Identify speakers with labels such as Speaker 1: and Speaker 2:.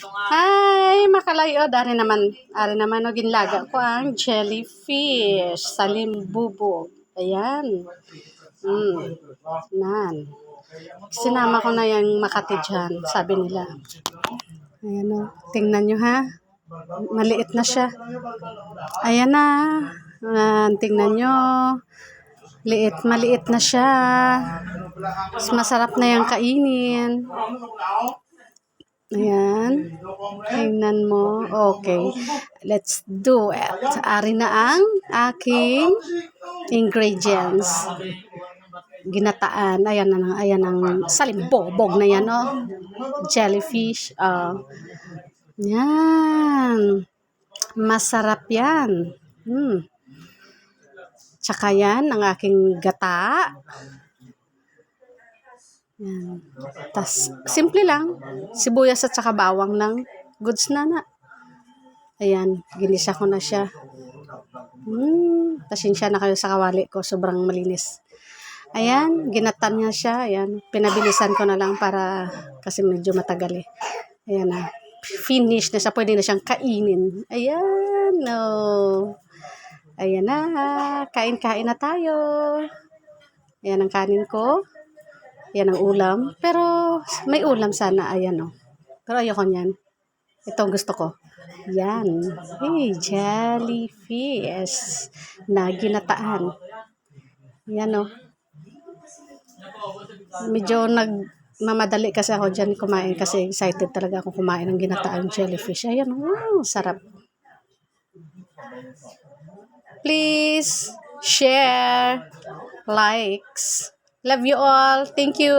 Speaker 1: Hi, makalayo. Dari naman o ginlaga ko ang jellyfish sa limbubog. Ayan. Nan. Sinama ko na yung Makati dyan, sabi nila. Ayan o. Tingnan nyo ha. Maliit na siya. Ayan na. Tingnan nyo. Maliit na siya. Masarap na yung kainin. Ayan. Tingnan mo. Okay. Let's do it. Ari na ang aking ingredients. Ginataan. Ayan ang salimbobog na yan, oh. Jellyfish. Yan. Masarap yan. Tsaka yan, ang aking gata. Yan. Tas, simple lang. Sibuyas at saka bawang lang. Goods na. Ayan, ginisa ko na siya. Pasensya na kayo sa kawali ko. Sobrang malinis. Ayan, ginatan niya siya. Ayan, pinabilisan ko na lang para kasi medyo matagal eh. Ayan na. Finish na siya. Pwede na siyang kainin. Ayan, no. Ayan na. Kain-kain na tayo. Ayan ang kanin ko. Yan ang ulam. Pero may ulam sana. Ayan o. Pero ayoko niyan. Ito ang gusto ko. Yan. Hey, jellyfish. Na ginataan. Yan o. Medyo nagmamadali kasi ako dyan kumain kasi excited talaga ako kumain ng ginataang jellyfish. Ayan o. Sarap. Please share, likes. Love you all. Thank you.